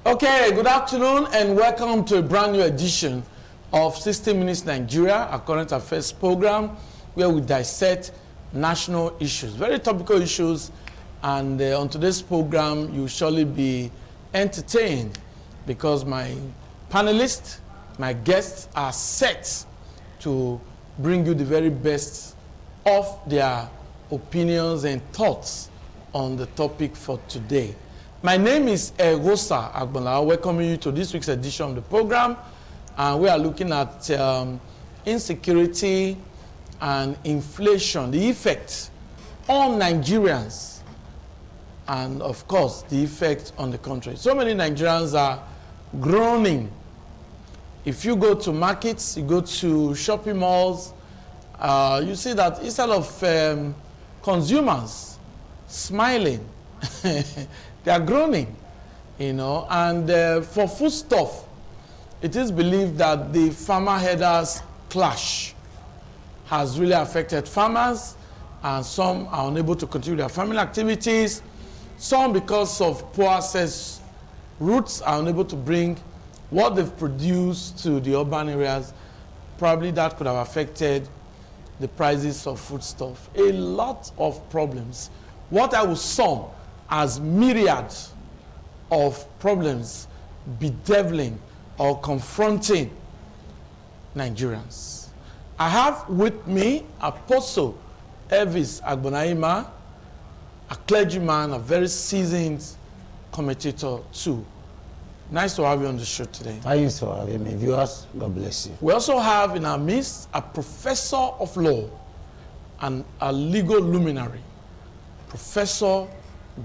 Okay, good afternoon and welcome to a brand new edition of 60 Minutes Nigeria, a current affairs program where we dissect national issues, very topical issues, and on today's program you'll surely be entertained because my panelists, my guests are set to bring you the very best of their opinions and thoughts on the topic for today. My name is Rosa Agbola, welcoming you to this week's edition of the program. We are looking at insecurity and inflation, the effect on Nigerians, and of course, the effect on the country. So many Nigerians are groaning. If you go to markets, you go to shopping malls, you see that instead of consumers smiling, they are groaning, you know. And for foodstuff, it is believed that the farmer-herders clash has really affected farmers, and some are unable to continue their farming activities. Some, because of poor access routes, are unable to bring what they've produced to the urban areas. Probably that could have affected the prices of foodstuff. A lot of problems. What I would sum as myriads of problems bedeviling or confronting Nigerians. I have with me Apostle Elvis Agbonaima, a clergyman, a very seasoned commentator too. Nice to have you on the show today. Thanks for having me. Viewers, God bless you. We also have in our midst a professor of law and a legal luminary, Professor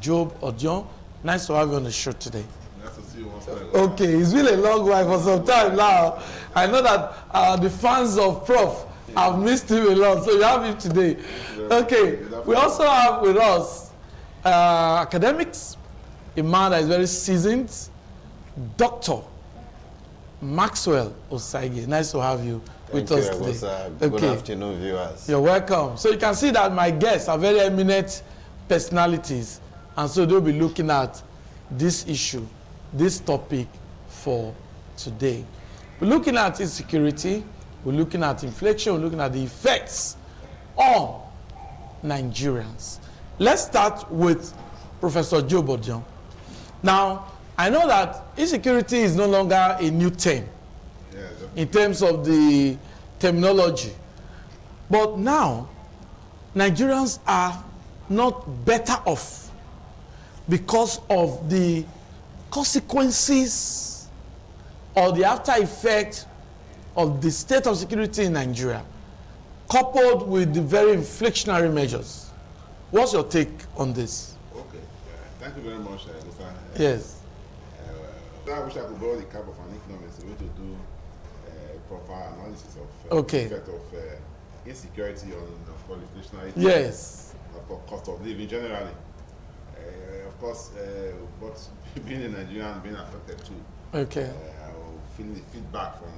Job Odion. Nice to have you on the show today. Nice to see you once again. Okay, it's been a long while for some time now. I know that the fans of Prof have missed him a lot, so you have him today. Okay, we also have with us academics, a man that is very seasoned, Dr. Maxwell Osaige. Nice to have you with us today. Good afternoon, viewers. You're welcome. So you can see that my guests are very eminent personalities, and so they'll be looking at this issue, this topic for today. We're looking at insecurity, we're looking at inflation, we're looking at the effects on Nigerians. Let's start with Professor Job Odion. Now, I know that insecurity is no longer a new term in terms of the terminology. But now, Nigerians are not better off because of the consequences or the after effect of the state of security in Nigeria, coupled with the very inflationary measures. What's your take on this? Okay, thank you very much, Mr. Yes. I wish I could borrow the cap of an economist to do a proper analysis of the effect of insecurity on inflationary. Yes. Of cost of living generally. Of course, but being a Nigerian, being affected too. Okay. Feeling the feedback from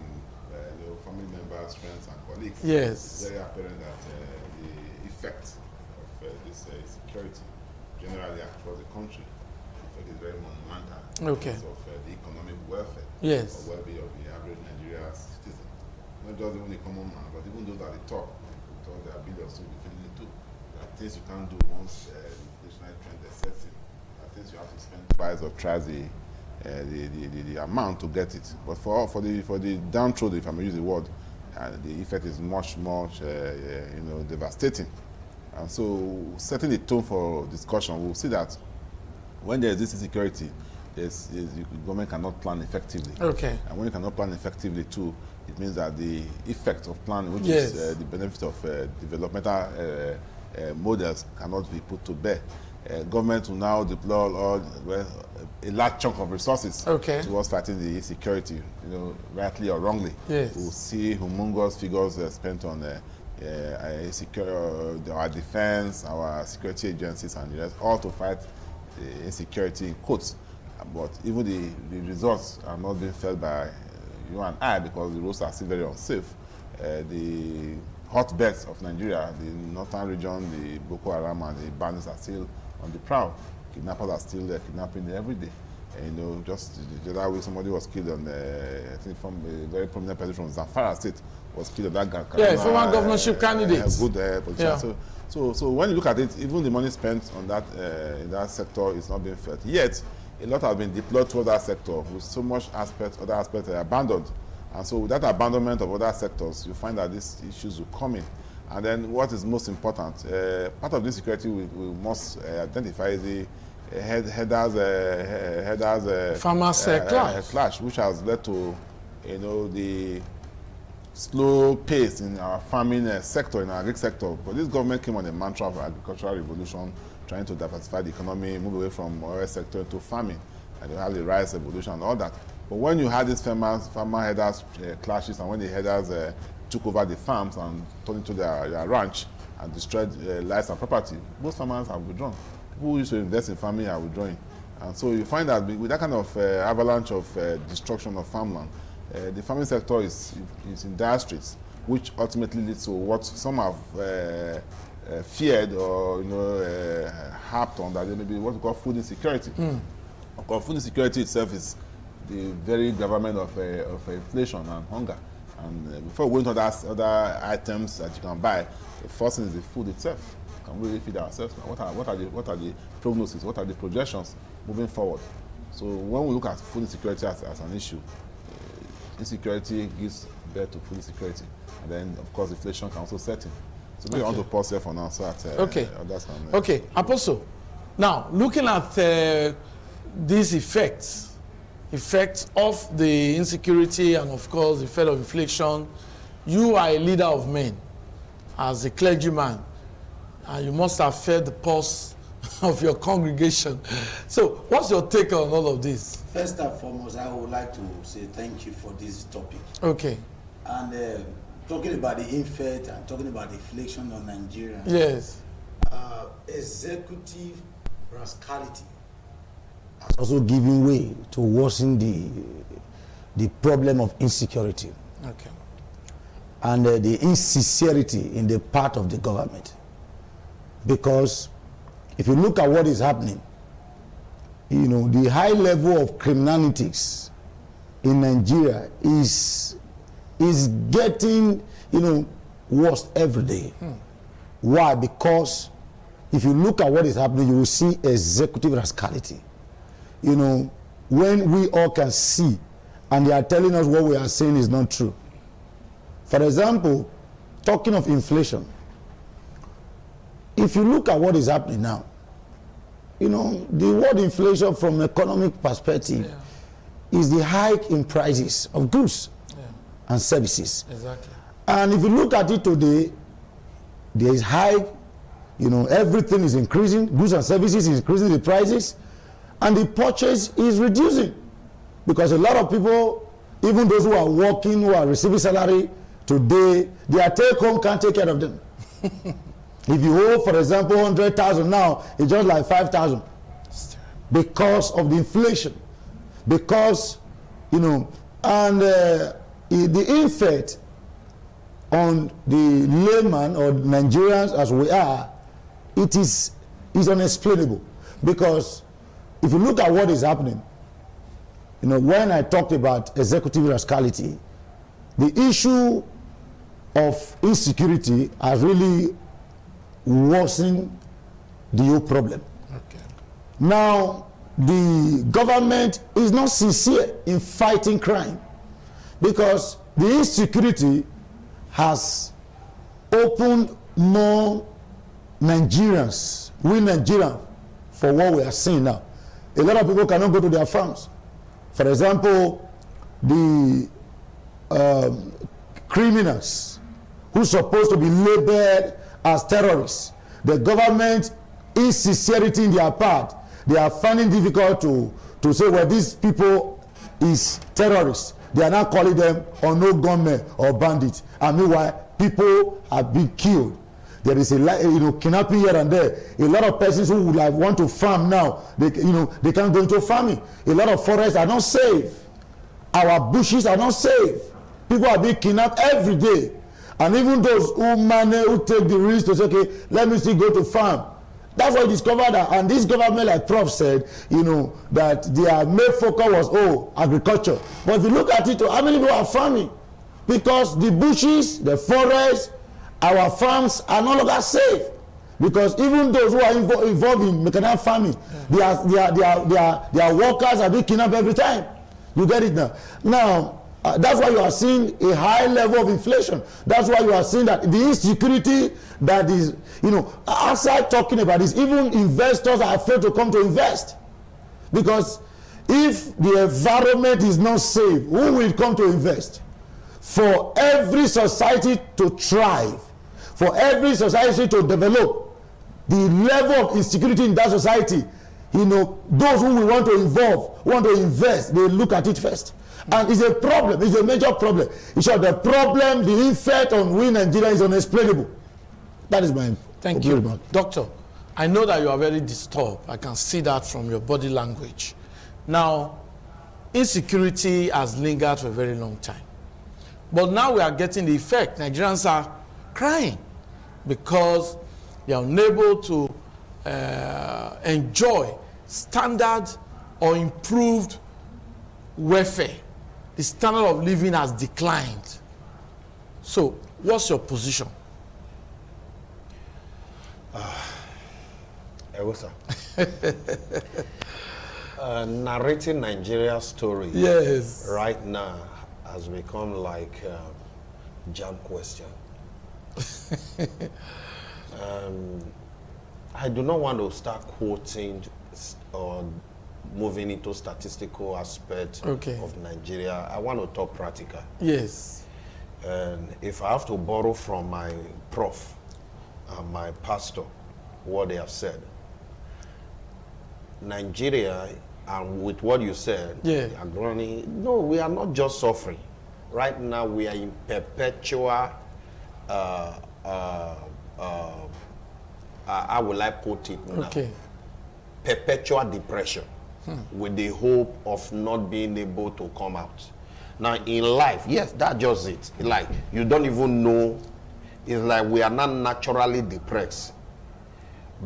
family members, friends, and colleagues. Yes. It's very apparent that the effect of this insecurity generally across the country is very monumental. Okay. In terms of the economic welfare. Yes. Or well-being of the average Nigerian citizen. Not just even the common man, but even those at the top, because there are billions to be feeling it too. There are things you can't do once the inflationary trend sets in. There are things you have to spend twice or thrice the amount to get it. But for the downtrodden, if I may use the word, the effect is much devastating. And so, setting the tone for discussion, we'll see that when there is this insecurity, the government cannot plan effectively. Okay. And when you cannot plan effectively too, it means that the effect of planning, which Yes. is the benefit of developmental models, cannot be put to bear. Government will now deploy a large chunk of resources towards fighting the insecurity, rightly or wrongly. Yes. We'll see humongous figures spent on our defense, our security agencies, and the rest, all to fight the insecurity in quotes. But even the results are not being felt by you and I, because the roads are still very unsafe. The hotbeds of Nigeria, the northern region, the Boko Haram and the bandits are still on the prowl. Kidnappers are still kidnapping every day. Just the other week somebody was killed on, I think from a very prominent person from Zamfara State was killed on that guy. Yeah, former governorship candidate. Good politician. Yeah. So when you look at it, even the money spent on that in that sector is not being felt. Yet, a lot have been deployed towards that sector with so much other aspects are abandoned. And so with that abandonment of other sectors, you find that these issues will come in. And then what is most important, part of this security we must identify is the farmers clash, which has led to the slow pace in our farming sector, in our agric sector. But this government came on a mantra of agricultural revolution, trying to diversify the economy, move away from oil sector into farming, and you have the rice revolution and all that. But when you had these farmer headers clashes, and when the headers took over the farms and turned into their ranch and destroyed lives and property, most farmers have withdrawn. People who used to invest in farming are withdrawing. And so you find that with that kind of avalanche of destruction of farmland, the farming sector is in dire straits, which ultimately leads to what some have feared or harped on, that there may be what we call food insecurity. Because food insecurity itself is the very gravamen of inflation and hunger. And before we go into other items that you can buy, the first thing is the food itself. Can we really feed ourselves now? What are the prognosis? What are the projections moving forward? So when we look at food insecurity as an issue, insecurity gives birth to food insecurity, and then of course inflation can also set in. So maybe I want to pause here for now so that others can. Okay, Apostle. Now looking at these effects of the insecurity and of course the effect of inflation, you are a leader of men, as a clergyman, and you must have felt the pulse of your congregation. So what's your take on all of this? First and foremost, I would like to say thank you for this topic. Okay. And talking about the effect and talking about the inflation on Nigeria. Yes. Executive rascality has also given way to worsen the problem of insecurity. Okay. And the insincerity in the part of the government. Because if you look at what is happening, the high level of criminalities in Nigeria is getting, worse every day. Why? Because if you look at what is happening, you will see executive rascality. When we all can see, and they are telling us what we are saying is not true. For example, talking of if you look at what is happening now, the word inflation from an economic perspective is the hike in prices of goods and services. Exactly. And if you look at it today, there is high, everything is increasing, goods and services is increasing the prices, and the purchase is reducing. Because a lot of people, even those who are working, who are receiving salary today, their take home can't take care of them. If you owe, for example, 100,000 now, it's just like 5,000 because of the inflation. Because, and the effect on the layman or Nigerians as we are, it is unexplainable. Because if you look at what is happening, when I talked about executive rascality, the issue of insecurity has really worsened the whole problem. Okay. Now, the government is not sincere in fighting crime because the insecurity has opened more Nigerians, for what we are seeing now. A lot of people cannot go to their farms. For example, the criminals who are supposed to be labeled as terrorists, the government insincerity in their part, they are finding difficult to say, well, these people is terrorists. They are not calling them unknown gunmen or bandits. And meanwhile, people have been killed. There is a kidnapping here and there. A lot of persons who would want to farm now, they can't go into farming. A lot of forests are not safe. Our bushes are not safe. People are being kidnapped every day. And even those who take the risk to say, okay, let me still go to farm. That's why we discovered that, and this government, like Prof said, that their main focus was, agriculture. But if you look at it, how many people are farming? Because the bushes, the forests, our farms are no longer safe. Because even those who are involved in mechanized farming, their workers are being kidnapped every time. You get it now? Now, that's why you are seeing a high level of inflation. That's why you are seeing that the insecurity that is, outside talking about this, even investors are afraid to come to invest. Because if the environment is not safe, who will come to invest? For every society to thrive, for every society to develop, the level of insecurity in that society, those who we want to involve, want to invest, they look at it first. And it's a problem, it's a major problem. It's the problem, the effect on we Nigerians is unexplainable. That is my Thank you. Doctor, I know that you are very disturbed. I can see that from your body language. Now, insecurity has lingered for a very long time. But now we are getting the effect. Nigerians are crying because they are unable to enjoy standard or improved welfare. The standard of living has declined. So, what's your position? Narrating Nigeria's story right now has become like jam question. I do not want to start quoting or moving into statistical aspect of Nigeria. I want to talk practical. Yes. And if I have to borrow from my prof and my pastor what they have said, Nigeria, and with what you said, no, we are not just suffering. Right now, we are in perpetual, how will I put it now? Perpetual depression, with the hope of not being able to come out. Now, in life, yes, that's just it. Like, you don't even know. It's like we are not naturally depressed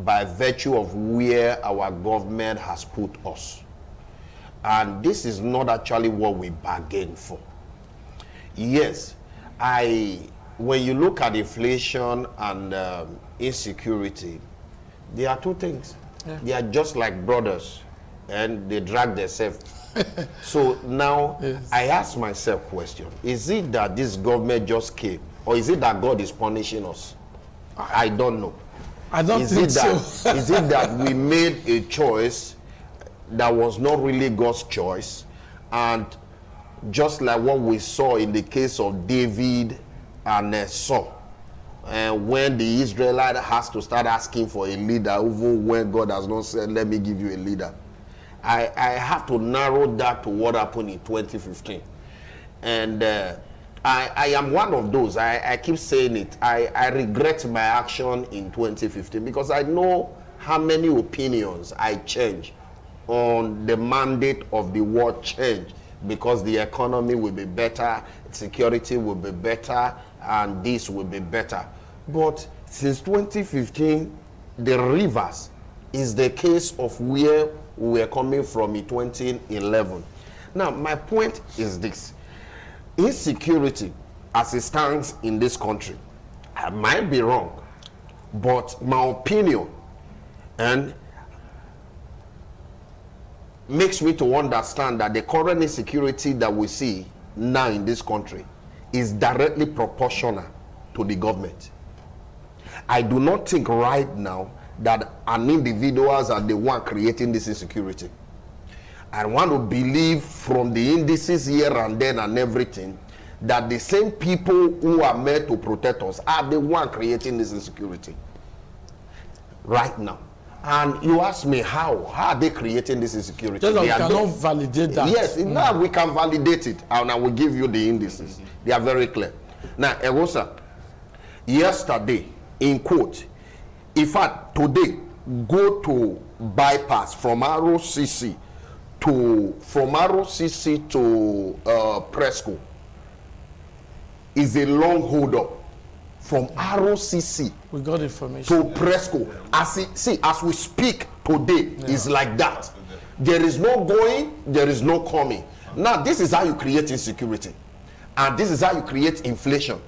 by virtue of where our government has put us. And this is not actually what we bargained for. Yes, when you look at inflation and insecurity, there are two things. They are just like brothers, and they drag themselves. So now, I ask myself a question. Is it that this government just came, or is it that God is punishing us? I don't know. I don't think so. Is it that we made a choice that was not really God's choice? And just like what we saw in the case of David and Saul, and when the Israelite has to start asking for a leader, even when God has not said, let me give you a leader. I have to narrow that to what happened in 2015. And I am one of those. I keep saying it. I regret my action in 2015 because I know how many opinions I changed on the mandate of the word change, because the economy will be better, security will be better, and this will be better. But since 2015, the reverse is the case of where we were coming from in 2011. Now, my point is this. Insecurity, as it stands in this country, I might be wrong, but my opinion and makes me to understand that the current insecurity that we see now in this country is directly proportional to the government. I do not think right now that an individuals are the one creating this insecurity. I want to believe from the indices here and then and everything that the same people who are meant to protect us are the one creating this insecurity right now. And you ask me how are they creating this insecurity? Just we cannot validate that. Yes, now we can validate it, and I will give you the indices. They are very clear. Now, Ewosa, yesterday, in quote, in fact, today, go to bypass from ROCC to Presco is a long hold up. from ROCC we got information to Presco. As we speak today, is like that. There is no going, there is no coming. Now, this is how you create insecurity. And this is how you create inflation.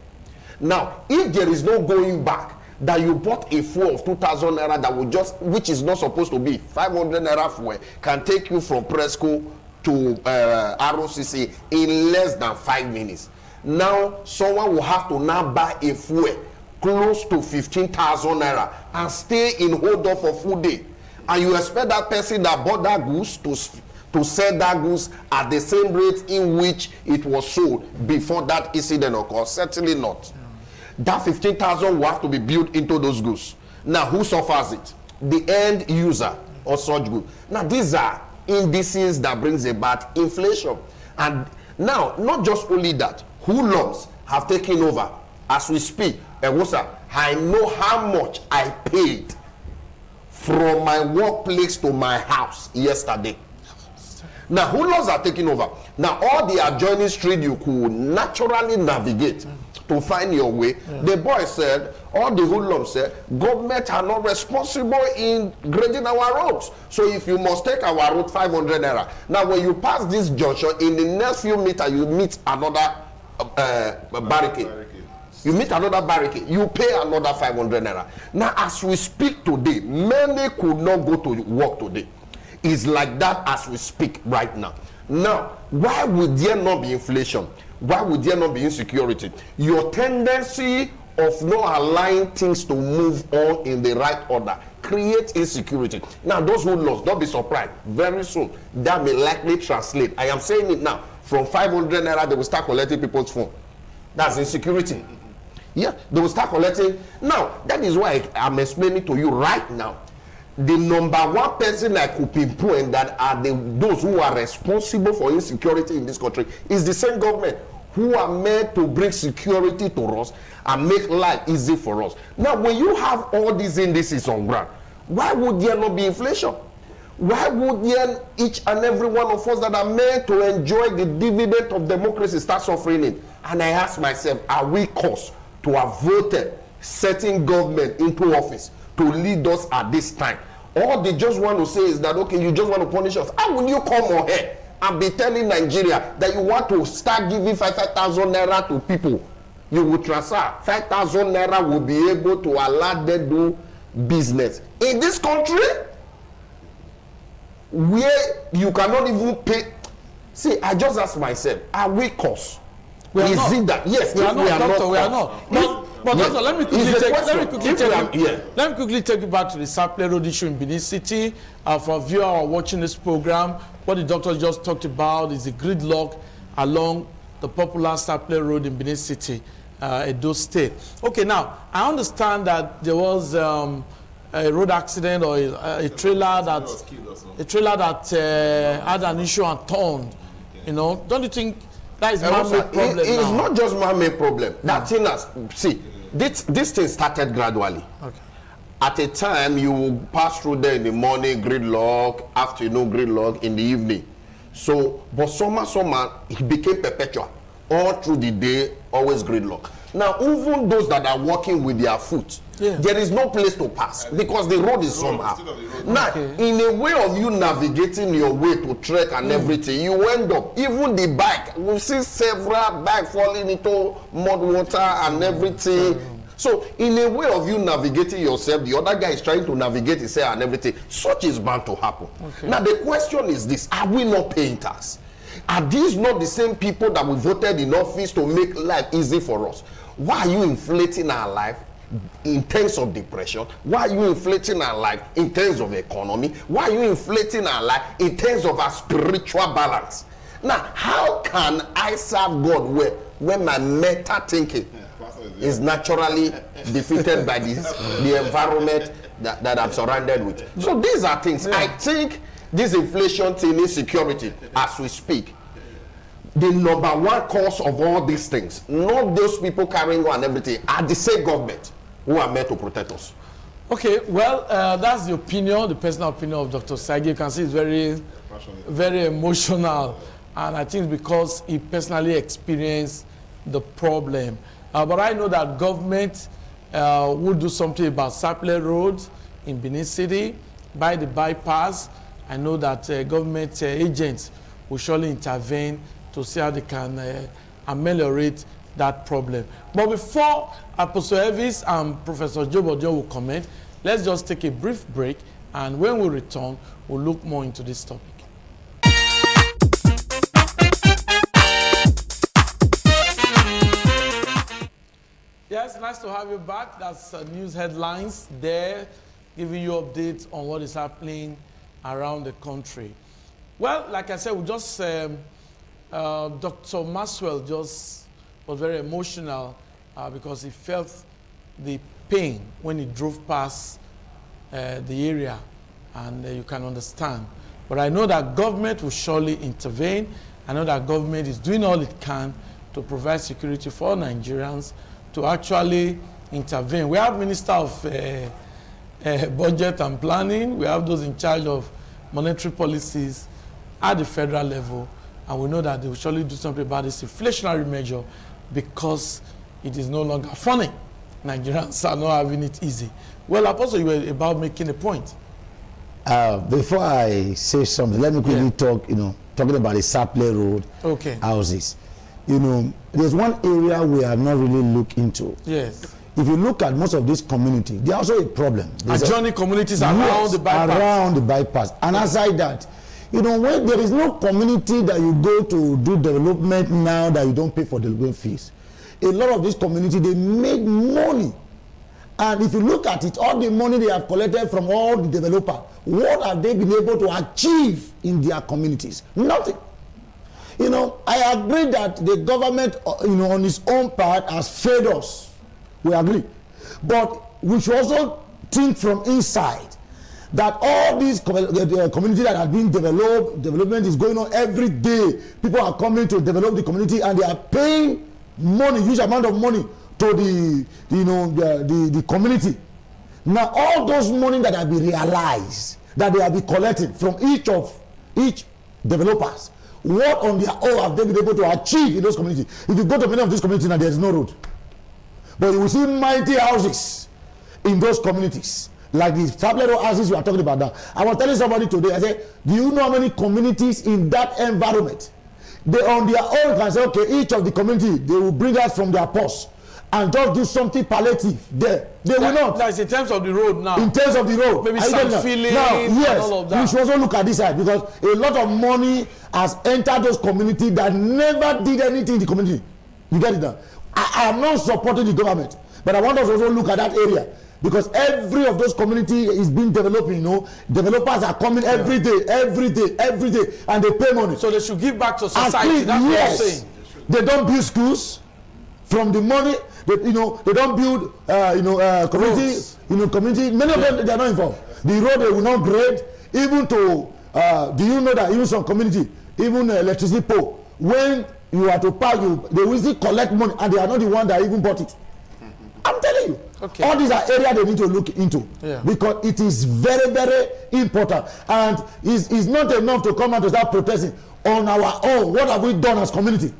Now, if there is no going back, that you bought a fuel of 2,000 naira that will just, which is not supposed to be 500 naira fuel, can take you from Presco to ROCC in less than 5 minutes. Now, someone will have to now buy a fuel close to 15,000 naira and stay in hold up for full day. And you expect that person that bought that goods to sell that goods at the same rate in which it was sold before that incident occurred? Certainly not. That 15,000 will have to be built into those goods. Now, who suffers it? The end user or such goods. Now, these are indices that brings about inflation. And now, not just only that, hoodlums have taken over. As we speak, I know how much I paid from my workplace to my house yesterday. Now, hoodlums are taking over. Now, all the adjoining street you could naturally navigate to find your way. The boy said, all the hoodlums said, government are not responsible in grading our roads. So if you must take our road 500 naira. Now, when you pass this junction, in the next few meters, you meet another barricade. You meet another barricade. You pay another 500 naira. Now, as we speak today, many could not go to work today. It's like that as we speak right now. Now, why would there not be inflation? Why would there not be insecurity? Your tendency of not allowing things to move on in the right order creates insecurity. Now, those who lost, don't be surprised. Very soon, that may likely translate. I am saying it now. From 500 naira, they will start collecting people's phone. That's insecurity. Yeah, they will start collecting. Now, that is why I'm explaining to you right now. The number one person I could pinpoint that are those who are responsible for insecurity in this country is the same government who are meant to bring security to us and make life easy for us. Now, when you have all these indices on ground, why would there not be inflation? Why would there each and every one of us that are meant to enjoy the dividend of democracy start suffering it? And I ask myself, are we caused to have voted certain government into office to lead us at this time? All they just want to say is that, okay, you just want to punish us. How will you come on here and be telling Nigeria that you want to start giving 5,000 naira to people? You will transfer 5,000 naira, will be able to allow them to do business in this country where you cannot even pay. See, I just ask myself, are we caused? Is it that? Yes, we are not. But doctor, let me quickly take you back to the Sapele Road issue in Benin City. For viewers who are watching this program, what the doctor just talked about is the gridlock along the popular Sapele Road in Benin City, Edo State. Okay, now I understand that there was a road accident or a trailer that had an issue and turned. You know, don't you think that is man-made problem? It's not just man-made problem. That thing has, see, this thing started gradually. Okay. At a time, you will pass through there in the morning, gridlock, afternoon, gridlock, in the evening. So, but summer, it became perpetual. All through the day, always gridlock. Now, even those that are walking with their foot, there is no place to pass because the road is somehow. Now, in a way of you navigating your way to trek and everything, you end up, even the bike, we've seen several bikes falling into mud water and everything. So, in a way of you navigating yourself, the other guy is trying to navigate himself and everything. Such is bound to happen. Now, the question is this: are we not paying tax? Are these not the same people that we voted in office to make life easy for us? Why are you inflating our life in terms of depression? Why are you inflating our life in terms of economy? Why are you inflating our life in terms of our spiritual balance? Now, how can I serve God when my meta thinking is naturally defeated by the environment that I'm surrounded with? So these are things. I think this inflation thing, insecurity, as we speak, the number one cause of all these things, not those people carrying on and everything, are the same government who are meant to protect us. Okay, well, that's the opinion, the personal opinion of Dr. Saige. You can see it's very emotional, and I think because he personally experienced the problem. But I know that government will do something about Sapele Road in Benin City, by the bypass. I know that government agents will surely intervene to see how they can ameliorate that problem. But before Apostle Elvis and Professor Joe Bodio will comment, let's just take a brief break, and when we return, we'll look more into this topic. Yes, nice to have you back. That's news headlines there, giving you updates on what is happening around the country. Well, like I said, we just, Dr. Maxwell just was very emotional because he felt the pain when he drove past the area, and you can understand. But I know that government will surely intervene. I know that government is doing all it can to provide security for Nigerians, to actually intervene. We have Minister of Budget and Planning. We have those in charge of monetary policies at the federal level. And we know that they will surely do something about this inflationary measure, because it is no longer funny. Nigerians are not having it easy. Well, Apostle, you were about making a point. Before I say something, let me quickly talk, talking about the Sapele Road houses. There's one area we have not really looked into. Yes. If you look at most of this community, there's also a problem. Adjoining communities around the bypass. Around the bypass. And aside that, when there is no community that you go to do development now that you don't pay for development fees. A lot of this community, they make money. And if you look at it, all the money they have collected from all the developers, what have they been able to achieve in their communities? Nothing. I agree that the government, on its own part has failed us. We agree. But we should also think from inside that all these community that have been developed, development is going on every day. People are coming to develop the community, and they are paying money, huge amount of money to the community. Now, all those money that have been realized, that they have been collecting from each developers, what on their own have they been able to achieve in those communities? If you go to many of these communities now, there is no road. But you will see mighty houses in those communities, like the Sapele houses we are talking about now. I was telling somebody today, I said, do you know how many communities in that environment? They on their own can say, okay, each of the community, they will bring us from their purse and just do something palliative there. They will not. That's in terms of the road now. In terms of the road. Maybe some filling and all of that. We should also look at this side, because a lot of money has entered those communities that never did anything in the community. You get it now? I am not supporting the government, but I want us to also look at that area, because every of those community is being developing. Developers are coming every day, and they pay money. So they should give back to society. That's what I'm saying. They don't build schools from the money. They don't build community. Many of them, they are not involved. The road, they will not grade. Even to do you know that even some community, even electricity pole, when you are to pay, they will still collect money, and they are not the one that even bought it. I'm telling you. Okay. All these are areas they need to look into, because it is very, very important. And it's not enough to come out to start protesting on our own. What have we done as community?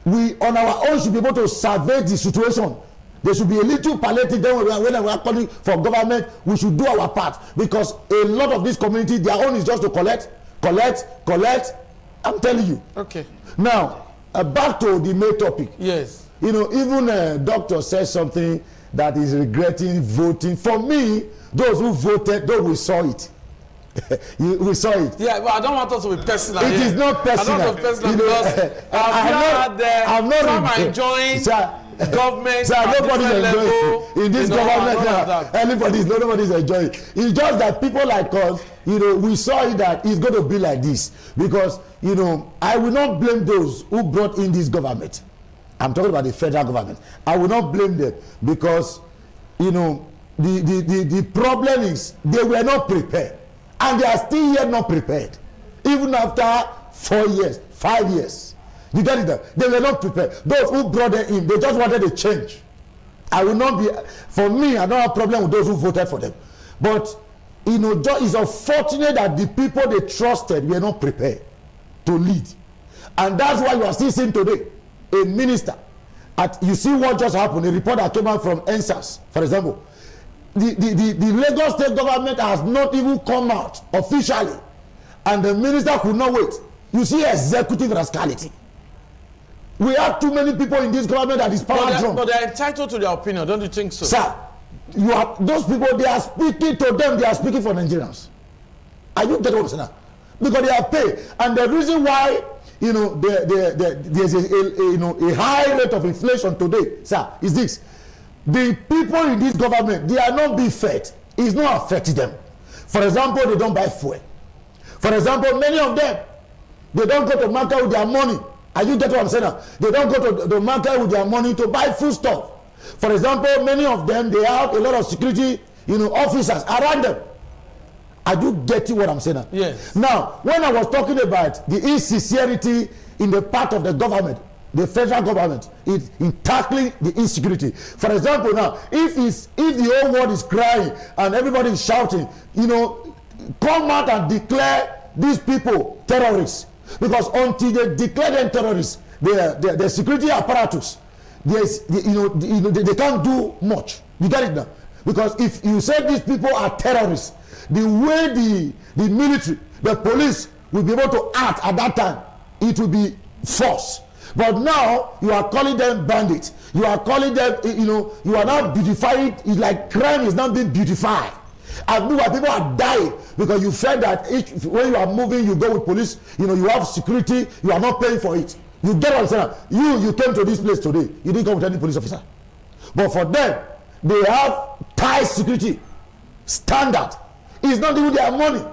We on our own should be able to survey the situation. There should be a little palliative. Then when we are calling for government, we should do our part, because a lot of this community, their own is just to collect. I'm telling you. Okay. Now, back to the main topic. Yes. Even a doctor says something that is regretting voting. For me, those who voted, though we saw it. We saw it. Yeah, but I don't want us to be personal. It is not personal. I don't want to be personal because I'm not enjoying government. Nobody's enjoying in this government now. Nobody's enjoying. It's just that people like us, we saw it that it's going to be like this, because I will not blame those who brought in this government. I'm talking about the federal government. I will not blame them, because the problem is they were not prepared, and they are still yet not prepared, even after 4 years, 5 years. You get it? They were not prepared. Those who brought them in, they just wanted a change. I will not be. For me, I don't have a problem with those who voted for them, but it's unfortunate that the people they trusted were not prepared to lead, and that's why you are still seeing today a minister You see what just happened, a report that came out from NSAS, for example. The Lagos state government has not even come out officially, and the minister could not wait. You see executive rascality. We have too many people in this government that is power drunk. But they are entitled to their opinion, don't you think so? Sir, those people, they are speaking to them, they are speaking for Nigerians. Are you getting what I'm saying? Because they are paid. And the reason why, you know, there's a high rate of inflation today, sir, is this. The people in this government, they are not being fed. It's not affecting them. For example, they don't buy fuel. For example, many of them, they don't go to market with their money. Are you getting what I'm saying now? They don't go to the market with their money to buy food stuff. For example, many of them, they have a lot of security, officers around them. Are you getting what I'm saying now? Yes. Now, when I was talking about the insincerity in the part of the government, the federal government, in tackling the insecurity. For example, now, if the whole world is crying and everybody is shouting, come out and declare these people terrorists. Because until they declare them terrorists, the security apparatus, they can't do much. You get it now? Because if you say these people are terrorists, the way the military, the police will be able to act at that time, it will be force. But now you are calling them bandits. You are calling them, you are now beautifying. It's like crime is not being beautified. And people are dying because you felt that when you are moving, you go with police, you have security, you are not paying for it. You get what I'm saying? You came to this place today, you didn't come with any police officer. But for them, they have tight security standard. It's not even their money.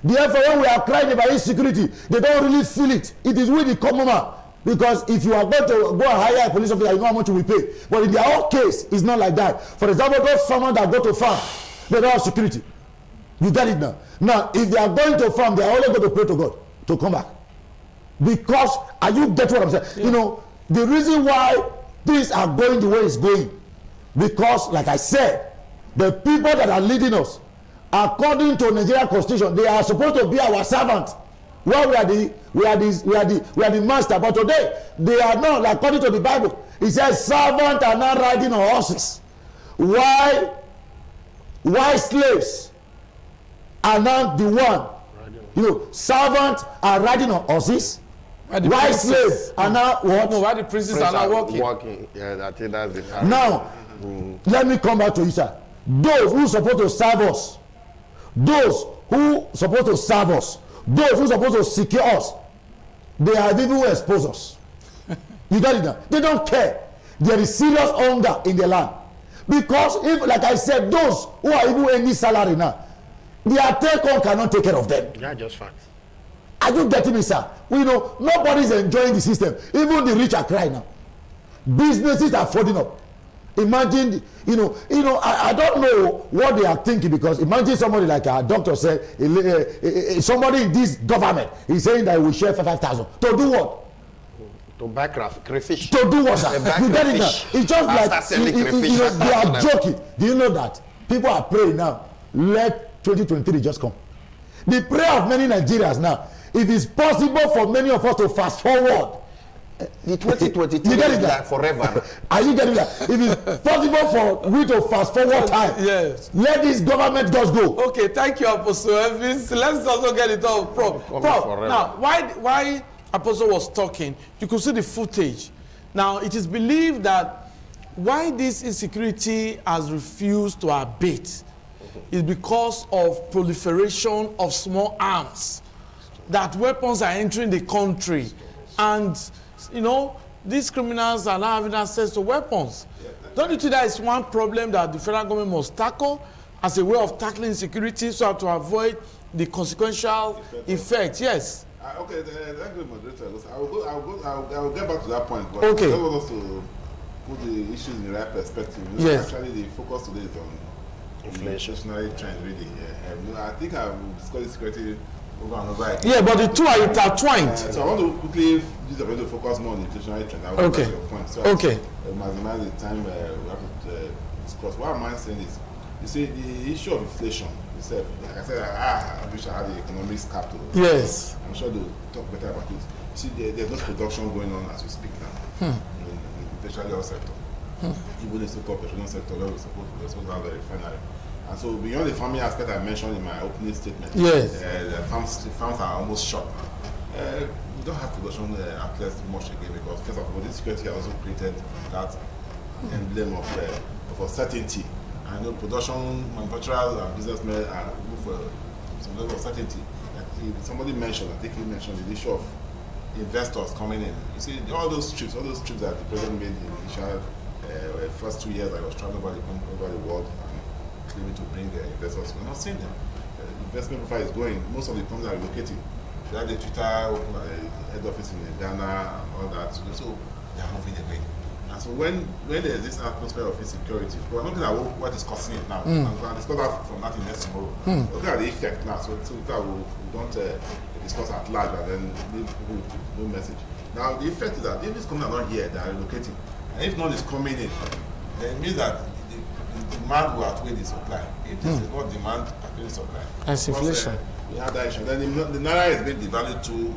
Therefore, when we are crying about insecurity, they don't really feel it. It is with the common man. Because if you are going to go and hire a police officer, you know how much you will pay. But in their own case, it's not like that. For example, those farmers that go to farm, they don't have security. You get it now? Now, if they are going to farm, they are only going to pray to God to come back. Because, are you get what I'm saying? Yeah. The reason why things are going the way it's going, because, like I said, the people that are leading us, according to Nigerian constitution, they are supposed to be our servant. Well, we are the master, but today they are not. According to the Bible, it says servants are not riding on horses. Why slaves are not the one? Servants are riding on horses. Why slaves are not what? No, why the princes are not walking? Yeah, I think that's the now. Let me come back to you, sir. Those who supposed to serve us, those who supposed to serve us, those who supposed to secure us, they have even exposed us. You got it now? They don't care. There is serious hunger in the land. Because if, like I said, those who are even earning salary now, their take-home cannot take care of them. Yeah, just facts. Are you getting me, sir? Nobody is enjoying the system. Even the rich are crying now. Businesses are folding up. Imagine, I don't know what they are thinking, because imagine somebody like our doctor said, somebody in this government is saying that we share 5,000. To do what? To buy crayfish. To do what, sir? You get it now? It's just like, they are joking. Do you know that? People are praying now. Let 2023 just come. The prayer of many Nigerians now, if it's possible for many of us to fast forward, the 2022 is like forever. Are you getting that? If it's possible for we to fast forward time, yes, let this government just go. Okay, thank you, Apostle Elvis. Let's also get it all, Prof. Now, why Apostle was talking, you could see the footage. Now, it is believed that why this insecurity has refused to abate is because of proliferation of small arms, that weapons are entering the country, and these criminals are now having access to weapons. Don't you think that is one problem that the federal government must tackle as a way of tackling security, so as to avoid the consequential effect? Yes. Okay, thank you, moderator. I will get back to that point. But okay. I want us to put the issues in the right perspective. Yes. Actually, the focus today is on inflationary trend, really. I think I will discuss the security over and over again. Yeah, but the two are intertwined. So I want to quickly use the way to focus more on the inflationary trend. I will okay. Your point. So okay. Maximize the time we have to discuss. What am I saying is, you see, the issue of inflation itself, like I said, I wish I had the economics capital. Yes. I'm sure they'll talk better about it. You see, there's no production going on as we speak now. tertiary sector. Even the so-called petroleum sector where we're supposed to have a refinery. And so beyond the farming aspect I mentioned in my opening statement, yes, the farms are almost shut. We don't have production outlets much again because first of all, this security also created that emblem of certainty. I know production manufacturers and businessmen are looking for some level of certainty. Like somebody mentioned, I think he mentioned the issue of investors coming in. You see, all those trips that the president made in the initial first 2 years I was traveling over the world and claiming to bring investors. We're not seeing them. Investment profile is going. Most of the companies are relocating. They have the Twitter head office in Ghana and all that. So they are moving away. And so when there is this atmosphere of insecurity, we're not looking at what is causing it now. And we're going to discuss that from that in next tomorrow. Looking at the effect now. So that we don't discuss at large and then leave people with no message. Now the effect is that if these companies are not here, they are relocating. And if none is coming in, then it means that the demand will outweigh the supply. If there is not demand, outweigh supply. That's inflation. We have that issue. Then the naira is being devalued to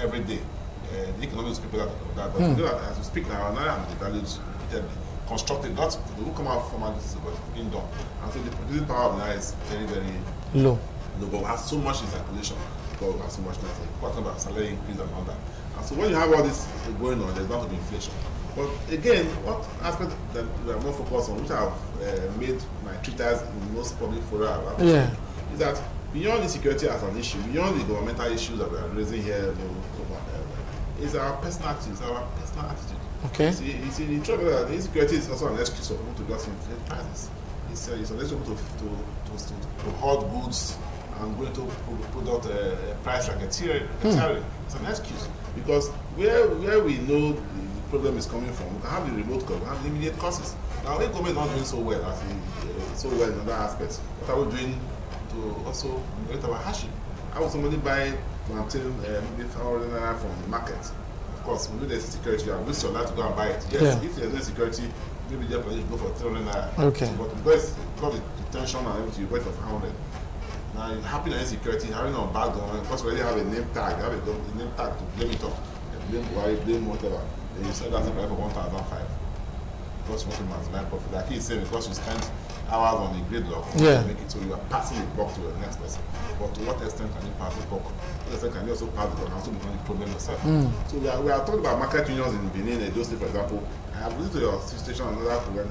every day. The economics people that talk about that, but you know that as we speak now, naira is devalued repeatedly, constructed. Not they will come out from this, but being done. And so the producing power of naira is very, very low. But we have so much in circulation because we have so much nothing. Talking about salary increase and all that. And so when you have all this going on, there's bound to be inflation. But again, what aspect that we are more focused on, which I have made my treatise in most public fora about, is that beyond insecurity as an issue, beyond the governmental issues that we are raising here, is our personal attitude. Okay. You see, the trouble that the insecurity is also an excuse for people to just inflate prices. It's an excuse to hoard goods and going to put out a price like a tariff. It's an excuse because where we know the problem is coming from, we can have the remote cause, we have the immediate causes. Now, if government is not doing so well, in other aspects, what are we doing to also get our hardship? How would somebody buy plantain maybe 500 naira from the market? Of course, we know there's security, you have risked your life to go and buy it. Yes, if there's no security, maybe just go for 300 naira. Okay. So, but because the tension and everything, you buy it for 500. Now, you're happy that insecurity, having a bag on, because we already have a name tag, you have a name tag to blame it up, blame Buhari, blame whatever. Then you sell that price for 1,005. Because most of man's line profit. Like he said, because you spend hours on the gridlock, make it so you are passing the buck to the next person. But to what extent can you pass the buck? To what extent can you also pass the buck and also become the problem yourself? So we are talking about market unions in Benin and Edo State, for example. I have listened to your station and another program.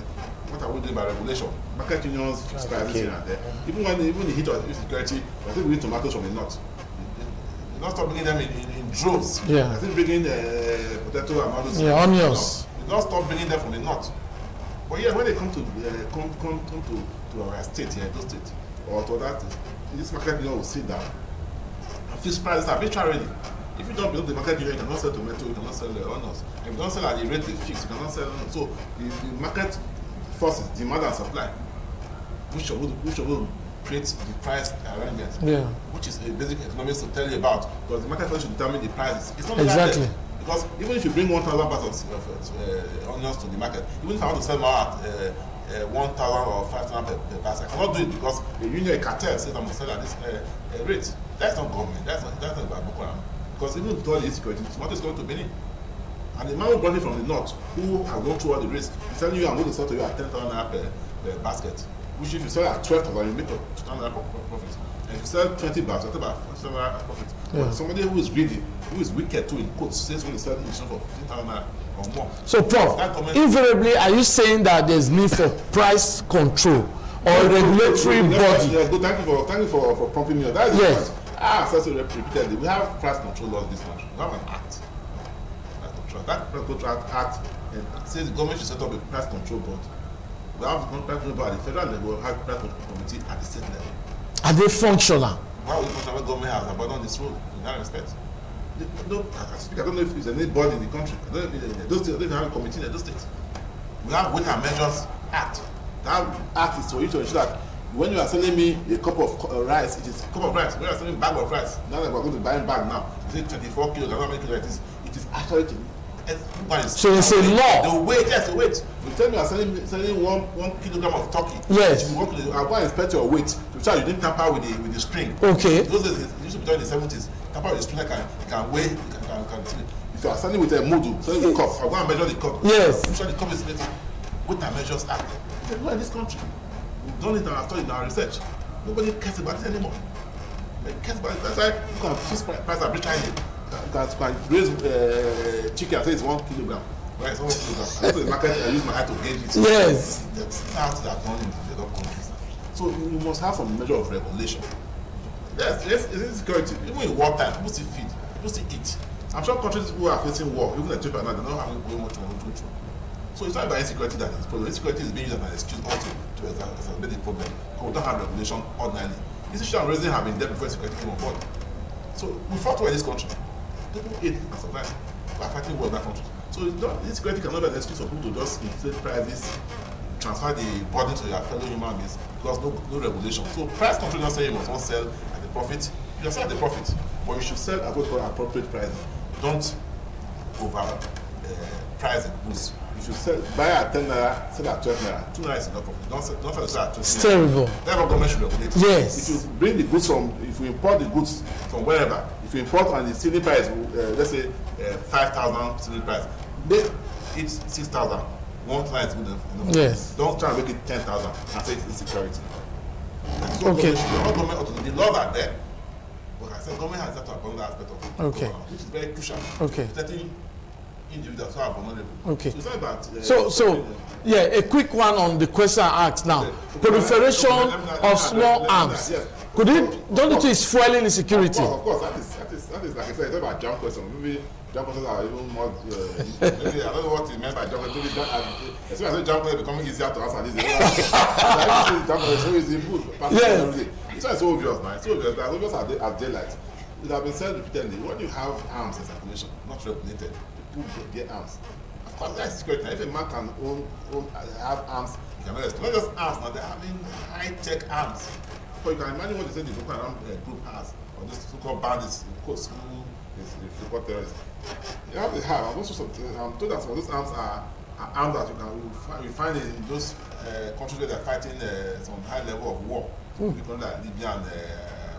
What are we doing by regulation? Market unions fix prices here and there. Even the heat of insecurity, I think we need tomatoes from the north. Not stop bringing them in droves. I think bringing potato and all those onions. You don't stop bringing them from the north. But yeah, when they come to our state here, those state, or to that, this market union will sit down and fix prices arbitrarily. If you don't build the market union, you cannot sell tomato, you cannot sell onions. If you don't sell at the rate they fix, you cannot sell onions. So the market forces demand and supply, which will create the price arrangement, which is a basic economics to tell you about, because the market force should determine the prices. It's not exactly. Because even if you bring 1,000 bags of onions to the market, even if I want to sell more at 1,000 or 5,000 per basket, I cannot do it because the union cartel says I'm going to sell at this rate. That's not government. That's not about Boko Haram. Because even with all the insecurity, tomato is going to Benin. And the man who brought it from the north, who has gone through all the risk, is telling you I'm going to sell to you at 10,000 naira per basket. Which if you sell at 12,000, you make a 2,000 naira profit. And if you sell 20 bags, you about 4,000 naira profit. But somebody who is greedy, who is wicked too, in quotes, says when he sells it for 15,000 naira or more. So, Prof, invariably, are you saying that there's need for price control or regulatory body? Yes, good. Thank you for prompting me. That is the point. I have said so repeatedly. We have price control laws in this country. We have an act. That price control act says the government should set up a price control board. We have the price control board at the federal level, we have price control committee at the state level. Are they functional? Why would the federal government has abandoned this role in that respect? I don't know if there's any board in the country. I don't even have a committee in those states. We have Weight and Measures Act. That act is for you to ensure that when you are selling me a cup of rice, it is a cup of rice. When you are selling a bag of rice, now that we're going to buy a bag now, you say 24 kilos, I don't know how many kilos it is. It is actually so it's a law. The weight, yes, the weight. You tell me you are selling 1 kilogram of turkey. Yes. I'll go and inspect your weight to show you didn't tamper with the string. Okay. Those days, it used to be done in the 70s. Tamper with the string, you can weigh, you can if you are standing with a module, standing with a cup, I'll go and measure the cup. Yes. I'm sure the cup is related. What our measures are. They do in this country. We've done it in our study, in our research. Nobody cares about it anymore. They cares about it. That's why you can fix price arbitrarily. You can raise chicken and say it's 1 kilogram. Right, it's 1 kilogram. I go to the market and I use my eye to gauge it. Yes. That's how they are done in developed countries. So you must have some measure of regulation. Yes, insecurity. Even in wartime, people still feed, people still eat. I'm sure countries who are facing war, even Ethiopia now, they don't have very much money to through. So it's not about insecurity that is the problem. Insecurity is being used as an excuse also to exacerbate the problem. Because we don't have regulation ordinarily. This issue I'm raising have been there before insecurity came on board. So we fought war in this country. People ate and survived. We are fighting war in that country. So insecurity cannot be an excuse for people to just inflate prices, transfer the burden to your fellow human beings because no regulation. So price control doesn't say you must not sell at the profit. You can sell at the profit, but you should sell at what called appropriate price. Don't over price the goods. You should sell, buy at 10 naira, sell at 12 naira. 2 naira is enough profit. Don't sell at 12 naira. It's terrible. That's what government should regulate. Yes. If you bring the goods if you import the goods from wherever, if you import and the selling price, let's say 5,000 selling price, make it 6,000. One client is good enough. Yes. Don't try and make it 10,000 and say it's insecurity. So Okay. The laws are there. But I said government has that to abandon that aspect of it. Okay. Which is very crucial. Okay. Protecting individuals who are vulnerable. Okay. So it's not about So yeah, a quick one on the question I asked now. Proliferation of small arms. Yes. Don't you think it's fueling insecurity? Of course, that is like I said, it's about jump question. Maybe jump questions are even more. Maybe I don't know what you meant by jump questions. Especially as jump questions becoming easier to answer these days. Jump questions is input. Yes. It's not so obvious, man. It's so obvious. As obvious as daylight. It has been said repeatedly. When you have arms in circulation, not regulated, people get arms. Of course, that's security. If a man can have arms, he can arrest. Not just arms, now they're having high-tech arms. So you can imagine what they say the Boko Haram group has, or this so-called bandits, quotes, who called terrorists. You have the have. I'm told that some of those arms are arms that you find in those countries where they're fighting some high level of war. Because like Libya and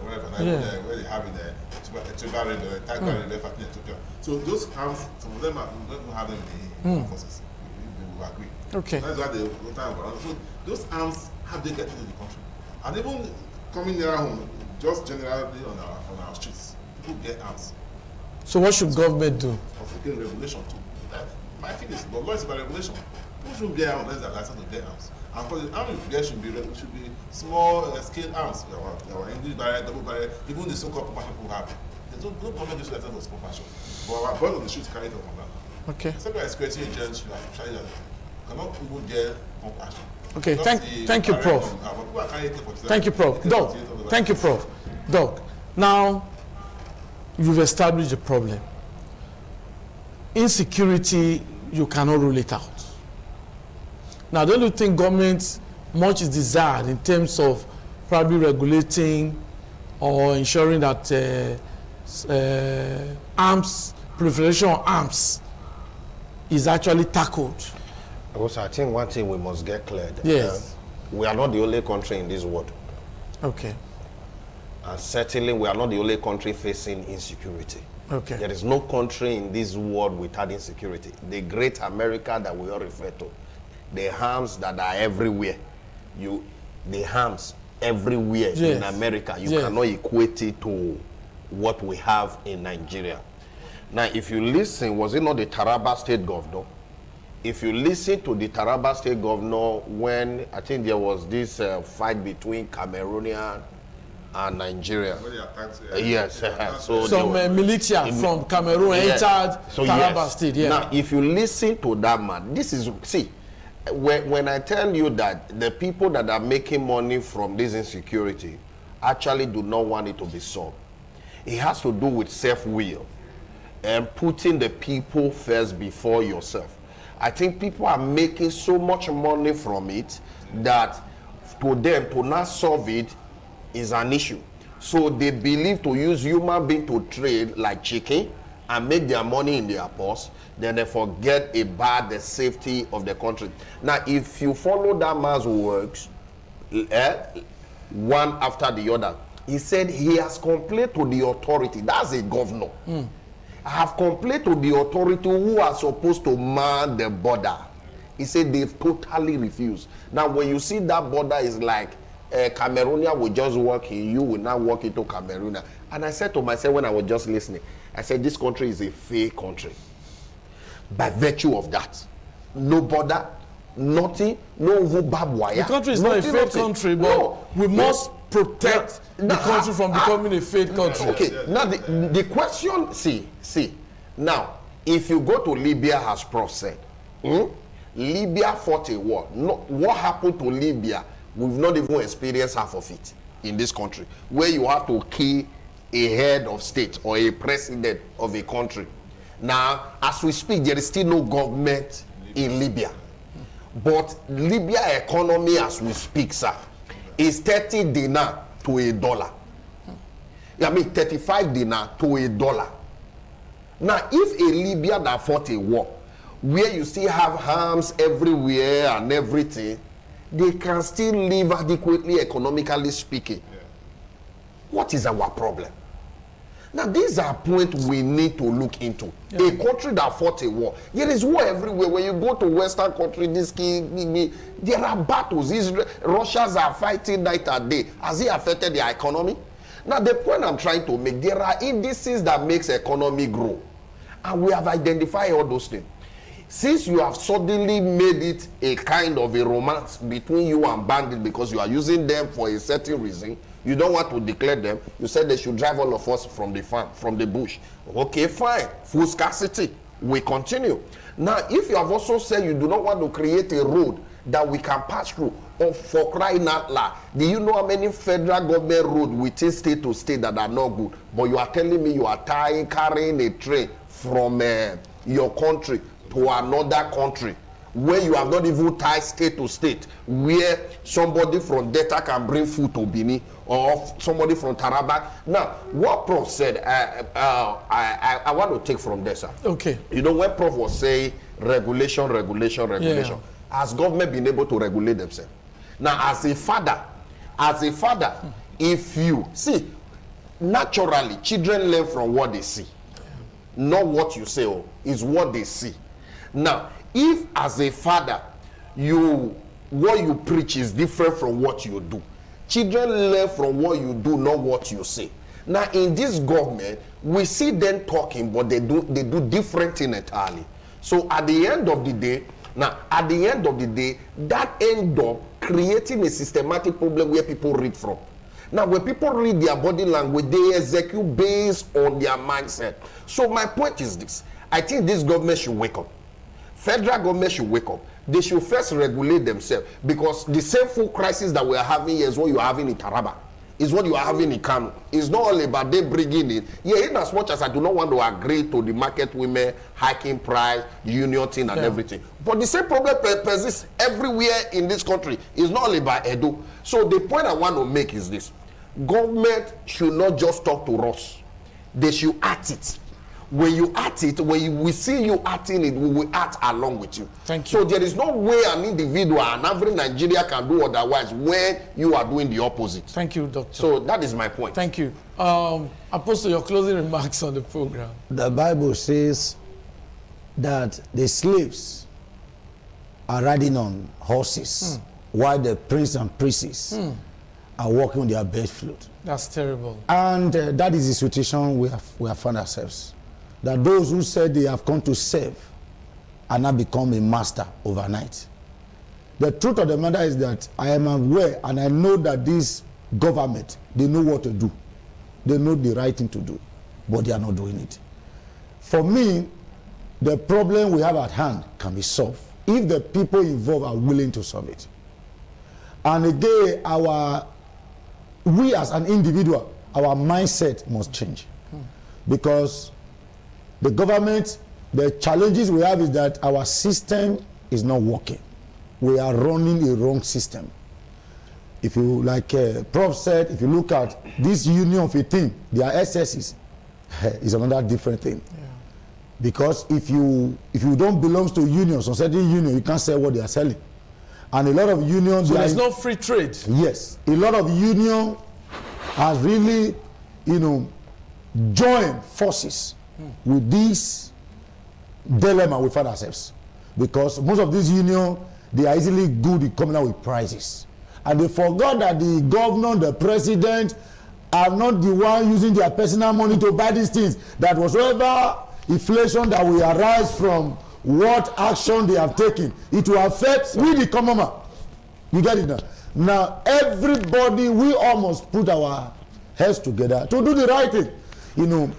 wherever, where they have in Ethiopia, Tiger River, fighting Ethiopia. So those arms, some of them don't have them in the forces. They will agree. Okay. So that's why they go time around. So those arms, how they get into the country? And even coming near home, just generally on our streets, people get arms. So what should government do? Also, get regulation too. My feeling is, but law is about regulation. People shouldn't bear arms unless they're licensed to bear arms. And for the arms you bear should be small scale arms. Our English barrier, double barrier, even the so-called pump action people have. There's no government gives license for small action. But our boys on the streets carry it on that. Okay. Except by security agents, you have to try that. Cannot even get pump action. Okay, thank you, Prof. Thank you, Prof. Doc, thank you, Prof. Doc, now you've established a problem. Insecurity, you cannot rule it out. Now, don't you think government much is desired in terms of probably regulating or ensuring that arms, proliferation of arms is actually tackled? Also, I think one thing we must get clear. Yes. We are not the only country in this world. Okay. And certainly we are not the only country facing insecurity. Okay. There is no country in this world without insecurity. The great America that we all refer to, the harms that are everywhere, the harms everywhere in America, you cannot equate it to what we have in Nigeria. Now, if you listen, was it not the Taraba state governor? If you listen to the Taraba state governor when I think there was this fight between Cameroonian and Nigeria. Yes. So some militia from Cameroon entered Taraba state. Yeah. Now, if you listen to that man, this is, see, when I tell you that the people that are making money from this insecurity actually do not want it to be solved, it has to do with self-will and putting the people first before yourself. I think people are making so much money from it that to them to not solve it is an issue. So they believe to use human being to trade like chicken and make their money in their purse, then they forget about the safety of the country. Now, if you follow that man's works, one after the other, he said he has complained to the authority. That's a governor. I have complained to the authority who are supposed to man the border. He said they've totally refused. Now, when you see that border is like Cameroonian will just walk in, you will now walk into Cameroon. And I said to myself when I was just listening, I said this country is a fake country. By virtue of that, no border, nothing, no barbed wire. The country is not a fake country, but we must protect the country from becoming a fake country. Okay, now the question, see, now, if you go to Libya, as Prof said, Libya fought a war. What happened to Libya? We've not even experienced half of it in this country, where you have to kill a head of state or a president of a country. Now, as we speak, there is still no government in Libya. But Libya economy, as we speak, sir, is 30 dinar to $1. I mean, 35 dinar to $1. Now, if a Libya that fought a war, where you still have arms everywhere and everything, they can still live adequately, economically speaking. Yeah. What is our problem? Now, these are points we need to look into. Yeah. A country that fought a war. There is war everywhere. When you go to Western country, there are battles. Russians are fighting night and day. Has it affected their economy? Now, the point I'm trying to make, there are indices that makes economy grow. And we have identified all those things. Since you have suddenly made it a kind of a romance between you and bandits because you are using them for a certain reason, you don't want to declare them, you said they should drive all of us from the farm, from the bush. Okay, fine. Full scarcity. We continue. Now, if you have also said you do not want to create a road that we can pass through, or for crying out loud, do you know how many federal government roads within state to state that are not good? But you are telling me you are carrying a train from your country to another country where you have not even tied state to state, where somebody from Delta can bring food to Bini or somebody from Taraba. Now, what Prof said, I want to take from there, sir. Okay. You know, when Prof was saying regulation, yeah. Has government been able to regulate themselves? Now, as a father, if you see, naturally, children learn from what they see. Not what you say, is what they see. Now, if as a father, what you preach is different from what you do, children learn from what you do, not what you say. Now, in this government, we see them talking, but they do different things entirely. So at the end of the day, that end up creating a systematic problem where people read from. Now, when people read their body language, they execute based on their mindset. So my point is this. I think this government should wake up. Federal government should wake up. They should first regulate themselves, because the same food crisis that we are having here is what you are having in Taraba, is what you are having in Kano. It's not all about they bringing it. Yeah, in as much as I do not want to agree to the market women hiking price, union thing and everything. But the same problem persists everywhere in this country. It's not all about Edo. So the point I want to make is this. Government should not just talk to us. They should act it. When you act it, when we see you acting it, we will act along with you. Thank you. So there is no way an individual, an average Nigeria can do otherwise when you are doing the opposite. Thank you, Doctor. So that is my point. Thank you. Apostle, your closing remarks on the program. The Bible says that the slaves are riding on horses while the prince and princesses are walking on their bed flute. That's terrible. And that is the situation we have found ourselves. That those who said they have come to serve are now become a master overnight. The truth of the matter is that I am aware and I know that this government, they know what to do. They know the right thing to do, but they are not doing it. For me, the problem we have at hand can be solved if the people involved are willing to solve it. And again, we as an individual, our mindset must change. Because the government, the challenges we have is that our system is not working. We are running a wrong system. If you, like Prof said, if you look at this union of a team, their SSs, is another different thing. Yeah. Because if you don't belong to unions, or certain union, you can't sell what they are selling. And a lot of unions... So there's no free trade? Yes. A lot of union has really, joined forces with this dilemma we find ourselves. Because most of these unions, they are easily good in coming out with prices. And they forgot that the governor, the president, are not the one using their personal money to buy these things. That whatsoever inflation that will arise from what action they have taken, it will affect we the common man. You get it now? Now, everybody, we almost put our heads together to do the right thing. You know,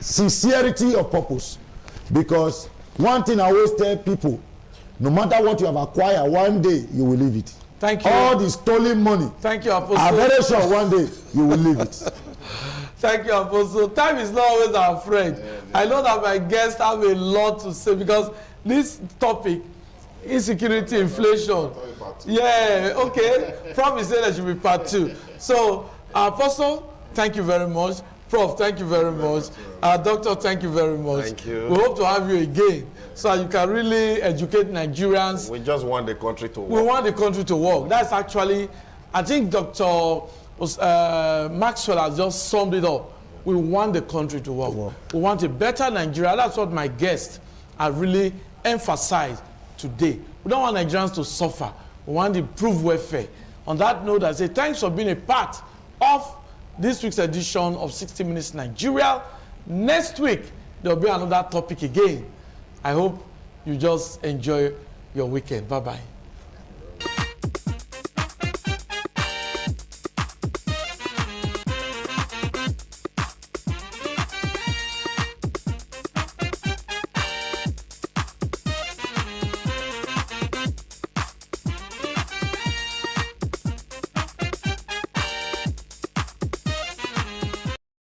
sincerity of purpose. Because one thing I always tell people, no matter what you have acquired, one day you will leave it. Thank you. All the stolen money. Thank you, Apostle. I'm very sure one day you will leave it. Thank you, Apostle. Time is not always our friend. I know that my guests have a lot to say because this topic, insecurity, inflation. Yeah, okay. Prof is saying that should be part 2. So, Apostle, thank you very much. Prof, thank you very much. Doctor, thank you very much. Thank you. We hope to have you again so you can really educate Nigerians. We just want the country to work. We want the country to work. That's actually, I think Dr. Maxwell has just summed it up. We want the country to work. We want a better Nigeria. That's what my guests have really emphasized today. We don't want Nigerians to suffer. We want improved welfare. On that note, I say thanks for being a part of this week's edition of 60 Minutes Nigeria. Next week, there will be another topic again. I hope you just enjoy your weekend. Bye-bye.